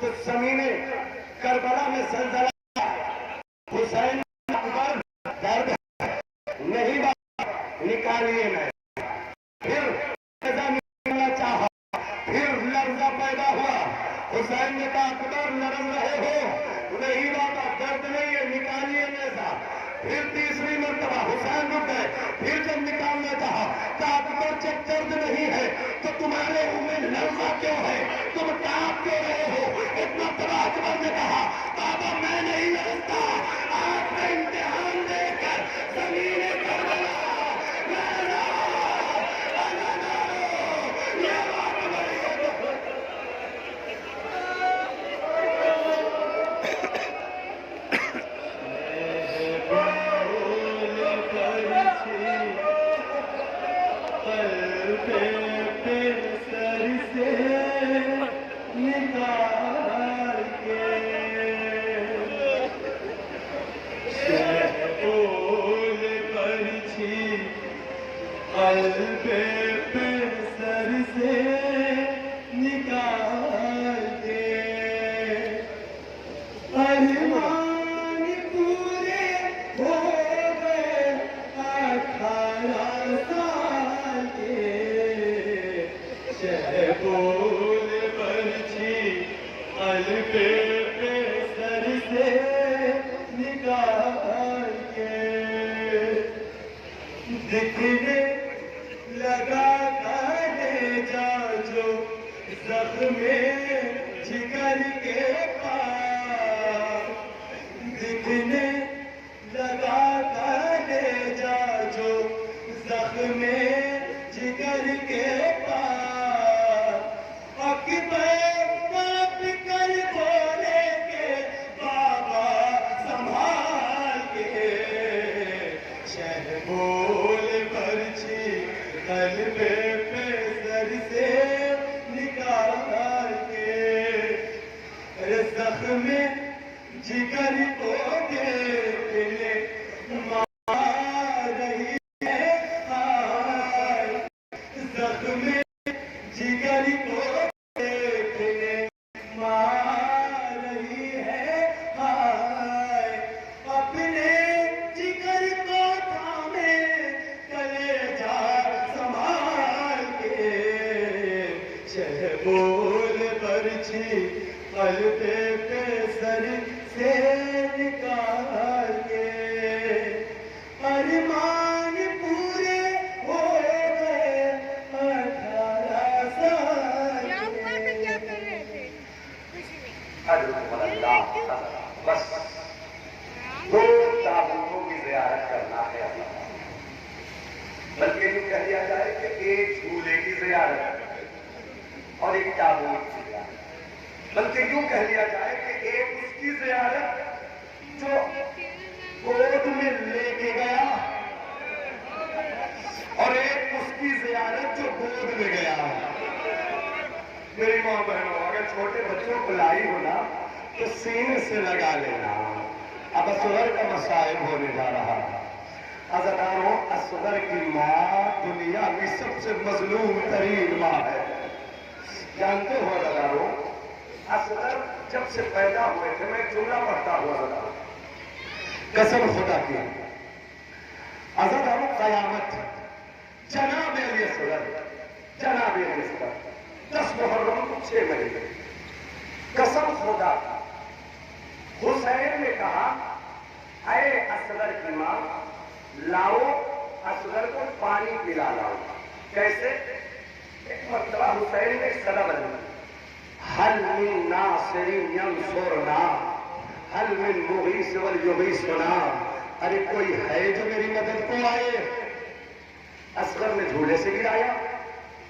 تو زمین کربلا میں زلزلہ حسین اکبر درد نہیں بات نکالیے میں پھر نکالنا چاہا پھر لرزہ پیدا ہوا حسین نے کہا اکبر لرز رہے ہو نہیں بابا درد نہیں ہے نکالیے نیزہ پھر تیسری مرتبہ حسین رک گئے پھر جب نکالنا چاہا کہا اکبر جب درد نہیں ہے تو تمہارے منہ میں لرزہ کیوں ہے تم کانپ کیوں رہے ہو ایک مرتبہ اکبر نے کہا بابا میں نہیں لرزتا آپ نے امتحان دے کر زمین کربلا دکھنے لگا کہنے جا جو زخم جگر کے پاس دکھنے لگا کہنے جا جو زخم جگر کے پاس اکبر کاپ کر بولے کے بابا سنبھال کے شہبول برچھی قلب پہ سر سے نکال کے زخم جگر کو دیکھنے مار رہی ہے ہائے زخم جگر کو دیکھنے مار رہی ہے ہائے اپنے جگر کو تھامے کلیجہ سنبھال کے شہبول برچھی قلب پہ سر سے نکال کے ارمان پورے ہو گئے 18 سال کیا ہوا تھا کیا کر رہے تھے بس دو تابوتوں کی زیارت کرنا ہے بلکہ یوں کہہ دیا جائے کہ ایک جھولے کی زیارت اور ایک تابوت کی زیارت بلکہ یوں کہہ دیا جائے کہ ایک اس کی زیارت جو گود میں لے کے گیا اور ایک اس کی زیارت جو گود میں گیا میری ماں بہنوں اگر چھوٹے بچوں کو لائی ہونا تو سینے سے لگا لینا اب اصغر کا مصائب ہونے جا رہا عزیزانو اصغر کی ماں دنیا کی سب سے مظلوم ترین ماں ہے جانتے ہو عزیزانو اصغر جب سے پیدا ہوئے تھے میں جملہ پڑھتا ہوا عزیزانو قسم خدا کی عزیزانو قیامت جناب علی اصغر 10 محرم کو 6 مہینے قسم خدا حسین نے کہا اے اصغر کی ماں لاؤ اصغر کو پانی پلا لاؤ کیسے ایک مرتبہ حسین نے صدا بنائی حل من ناصر ینصرنا حل من مغیث ولیغیثنا ارے کوئی ہے جو میری مدد کو آئے اصغر نے جھولے سے گرایا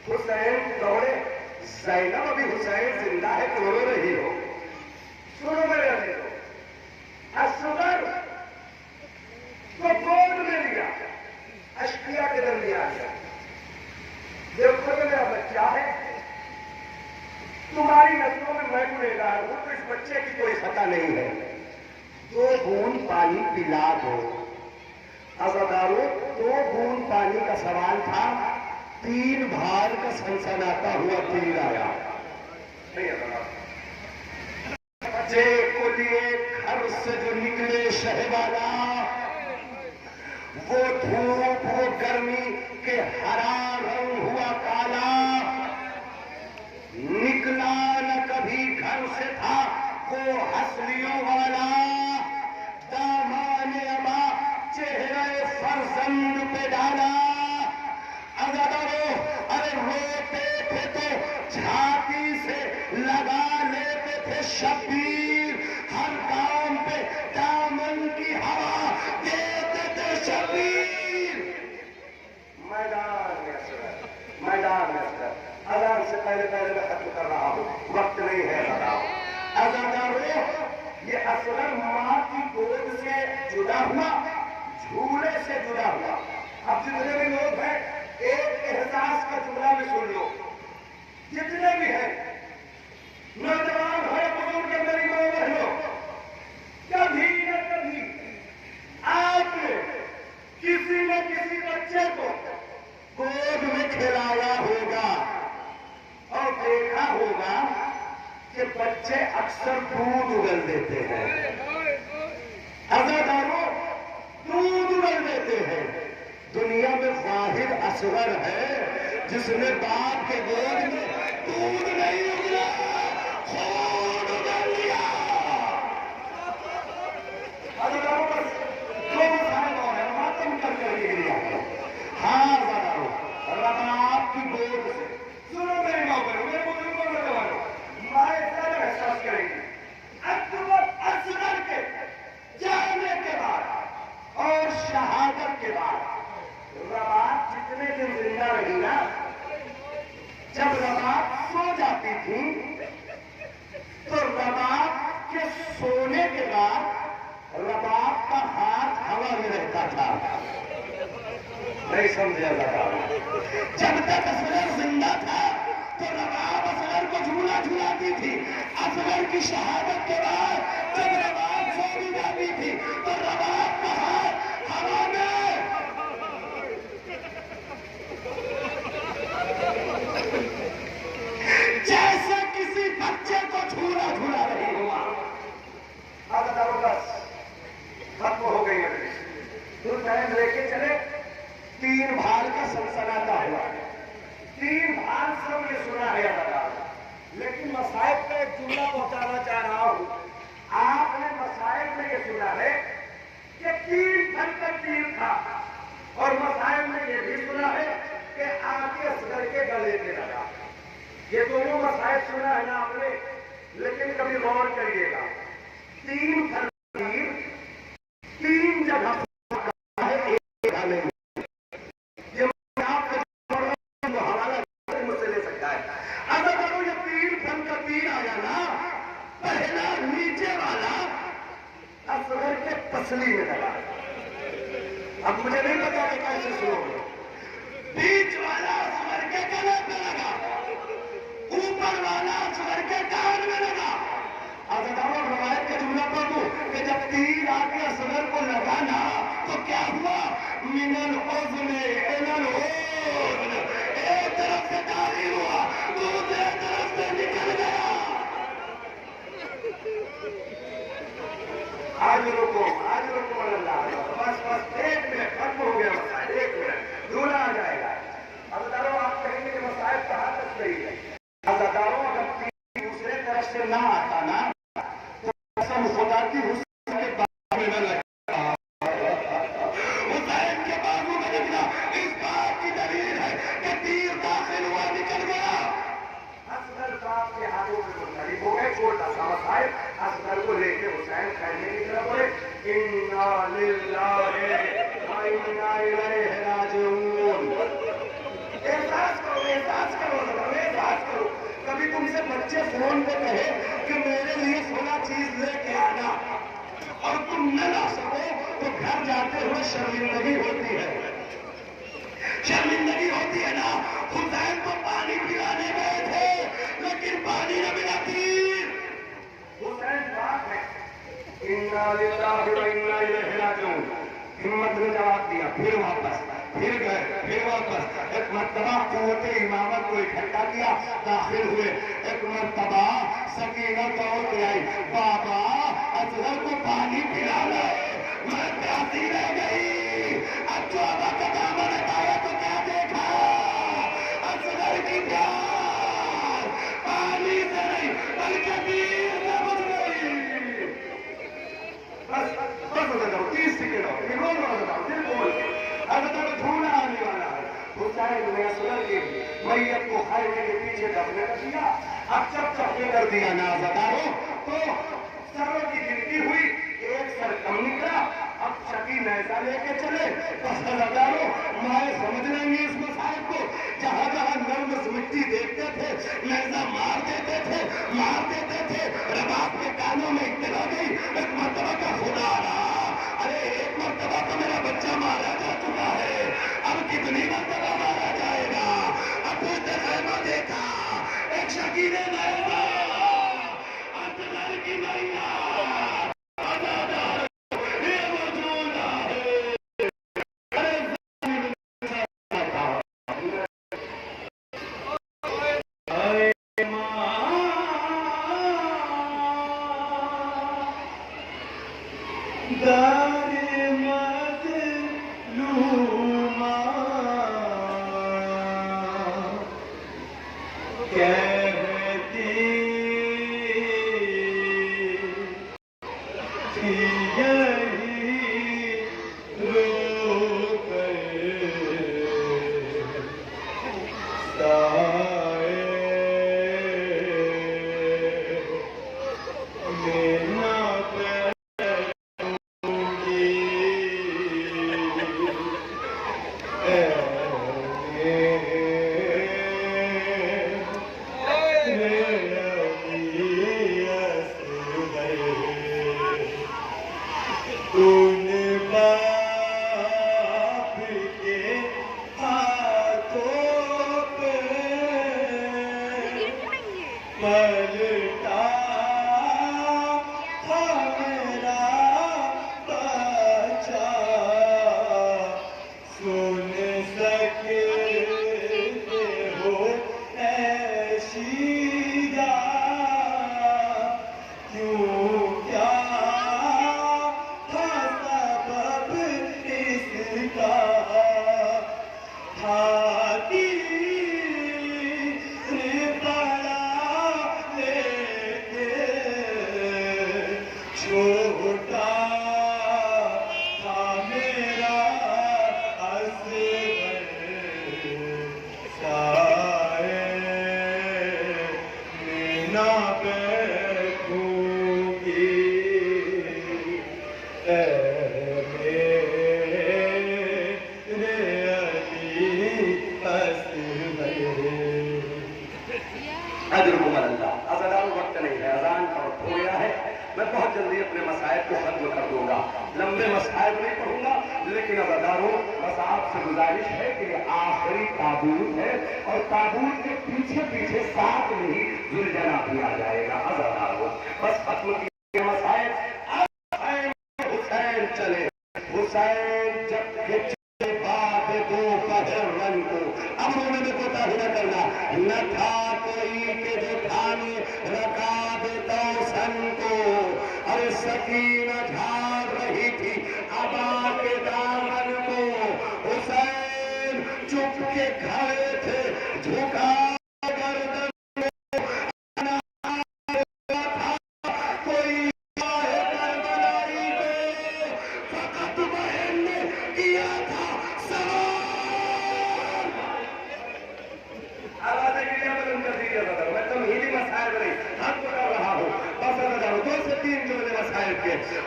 حسین دوڑے زینب ابھی حسین زندہ ہے تو رو رہی ہو سنو میرے عزیزو اصغر کو گود میں لیا اشقیاء کے درمیان دیکھو تو میرا بچہ ہے تمہاری نسلوں میں میں گنہگار ہوں تو اس بچے کی کوئی خطا نہیں ہے 2 بوند پانی پلا دو عزادارو 2 بوند پانی کا سوال تھا 3 بھار کا سنسناتا ہوا تیر آیا بچے کو لیے گھر سے جو نکلے شہبالا، وہ دھوپ وہ گرمی کے ہرا رنگ ہوا کالا، نکلا نہ کبھی گھر سے تھا وہ ہنسلیوں والا، دامان ابا چہرے فرزند پہ ڈالا، ارے روتے تھے تو چھاتی سے لگا لیتے تھے شبیر، ہر کام پہ دامن کی ہوا دیتے تھے شبیر۔ میدان میں اذان سے پہلے میں ختم کر رہا ہوں، وقت نہیں ہے بتاؤ۔ عزادارو، یہ اصغر ماں کی گود سے جدا ہوا، جھولے سے جدا ہوا۔ اب جتنے بھی لوگ ہیں ایک احساس کا جملہ بھی سن لو، جتنے بھی ہیں نوجوان ہے، بزرگ ہے، میری ماں بہنوں، کبھی نہ کبھی آپ نے کسی نہ کسی بچے کو گود میں کھلایا ہوگا اور دیکھا ہوگا کہ بچے اکثر دودھ اگل دیتے ہیں۔ عزادارو، دودھ اگل دیتے ہیں۔ دنیا میں واحد اصغر ہے جس نے باپ کے گود میں دودھ نہیں اگلا، خون اگل لیا۔ عزادارو، بس دو مسائل اور ہیں، ماتم کر کے لیا۔ ہاں عزادارو، رب آپ کی گود سے، سنو میری ماں بہنوں، میرے بزرگوں میں جوانوں، مائیں زیادہ احساس کریں گی۔ اکبر اصغر کے جانے کے بعد اور شہادت کے بعد رباب جتنے دن زندہ رہی نا، جب رباب سو جاتی تھی تو رباب کے سونے کے بعد رباب کا ہاتھ ہوا میں رہتا تھا۔ نہیں سمجھا لگا، جب تک اصغر زندہ تھا تو رباب اصغر کو جھولا جھولاتی تھی، اصغر کی شہادت کے بعد جب رباب سو بھی جاتی تھی تو رباب کا ہاتھ ہوا میں۔ جیسے کسی بچے کو جھولا جھولا رہی ہوا۔ عزادارو، بس ختم ہو گئی ہے۔ تو ٹائم لے کے چلے، تین بھال کا سنسناتا ہوا، تین بھال سب نے سنا ہے عزادارو، لیکن مصائب کا ایک جملہ پہنچانا چاہ رہا ہوں۔ آپ نے مصائب میں یہ سنا ہے کہ تین پھل کا تیر تھا، اور مصائب میں یہ بھی سنا ہے کہ آگے اصغر کے گلے میں لگا۔ یہ دونوں مصائب سنا ہے نا آپ نے، لیکن کبھی غور کریے گا، تین پھل کا تیر تین جگہ ہے ایک گلے میں۔ پسلی میں لگا۔ اب مجھے نہیں پتا کہ کیسے سنو گے۔ بیچ والا اصغر کے گلے پہ لگا، اوپر والا اصغر کے کان میں لگا۔ عزادارو، روایت کا جملہ پڑھو کہ جب تیر آ کے اصغر کو لگا نا تو کیا ہوا؟ من الاذن الى الاذن، ایک طرف سے جاری ہوا، دوسرے طرف سے نکل گیا۔ آج رکو اللہ، بس ایک منٹ، ختم ہو گیا مسائل، ایک منٹ دھولا آ جائے گا۔ عزادارو، آپ کہیں گے کہ مسائل کہاں تک صحیح ہے؟ عزادارو، اگر تیر دوسرے طرف سے نہ آتا نا تو قسم خدا کی حسین کے بازو میں نہ لگتا، حسین کے بازو میں لگنا اس بات کی دلیل ہے کہ تیر داخل ہوا، نکل گیا۔ اصغر باپ کے ہاتھوں میں منقلب ہو گئے، چھوٹا سا مسائل، اصغر کو لے کے حسین کہنے کی طرف بولے، انا للہ و انا الیہ راجعون۔ احساس کرو، احساس کرو، احساس کرو۔ کبھی تم سے بچے فون پہ کہے کہ میرے لیے فلاں چیز لے کے آنا، اور تم نہ لا سکو تو گھر جاتے ہوئے شرمندگی ہوتی ہے، شرمندگی ہوتی ہے نا۔ حسین کو پانی پلانے گئے تھے لیکن پانی نہ ملا، تیر۔ حسین بات ہے، انا للہ و انا الیہ راجعون۔ ہمت نے جواب دیا، پھر واپس پھر گئے پھر واپس ایک مرتبہ قوت امامت کو اکٹھا کیا داخل ہوئے ایک مرتبہ سکینہ دوڑ کے آئی بابا اصغر کو پانی پلا لائے میں پیاسی رہ گئی اب جو ابا کا دامن ہٹایا تو کیا دیکھا اصغر کی پیار پانی سے نہیں بلکہ پیر سے بچ گئی بس ہو جاؤ 30 سیکنڈ ہو بول رہا ہوں دل بول کے اب تک ڈھونڈا آنے والا ہے حسین نے اصغر کی میت کو خیمے کے پیچھے دفن کر دیا اب جب چپے کر دیا نازداروں تو سروں کی گنتی ہوئی ایک سر کم نکلا اب شکی نیزہ لے کے چلے بس نازداروں مائیں سمجھ لیں گے اس مسائل کو جہاں جہاں نرمس مٹی دیکھتے تھے نیزہ مار دیتے تھے رباب کے کانوں میں اطلاع گئی ایک مرتبہ کا خدا رہا ارے ایک مرتبہ تو میرا بچہ مارا جا چکا ہے اب کتنی مرتبہ مارا جائے گا اب اس نے خیمہ دیکھا ایک شکی نے نیزہ اصغر کی میاں میں بہت جلدی اپنے مسائل کو ختم کر دوں گا لمبے مسائل نہیں پڑھوں گا لیکن عزاداروں بس آپ سے گزارش ہے کہ یہ آخری تابوت ہے اور تابوت کے پیچھے پیچھے ساتھ میں ہی زلجنا بھی آ جائے گا عزاداروں بس ختم کیے مسائل حسین چلے حسین جب کے چلے بعد دو پہر رنگ کو اب انہوں نے کوتا ہی نہ کرنا نہ تھا کوئی کہ جو تھانے رکھا دیتا سن کو اور سکینہ جھاڑ رہی تھی ابا کے دامن کو حسین چپ کے کھڑے تھے جھکا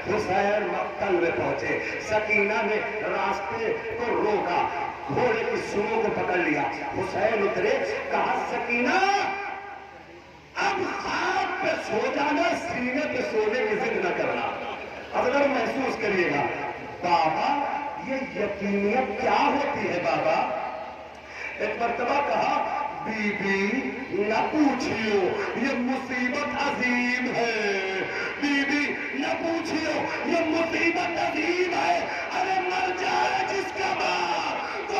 حسین مقتل میں پہنچے سکینہ نے راستے کو روکا گھوڑے کی سنوں کو پکڑ لیا حسین اترے کہا سکینہ اب خواب پہ سو جانا سینے پہ سونے کی ضد نہ کرنا اب اگر محسوس کریے گا بابا یہ یقینیت کیا ہوتی ہے بابا ایک مرتبہ کہا بی بی نہ پوچھیو یہ مصیبت عظیم ہے بی بی نہ پوچھیو یہ مصیبت عظیم ہے ارے مر جائے جس کا باپ تو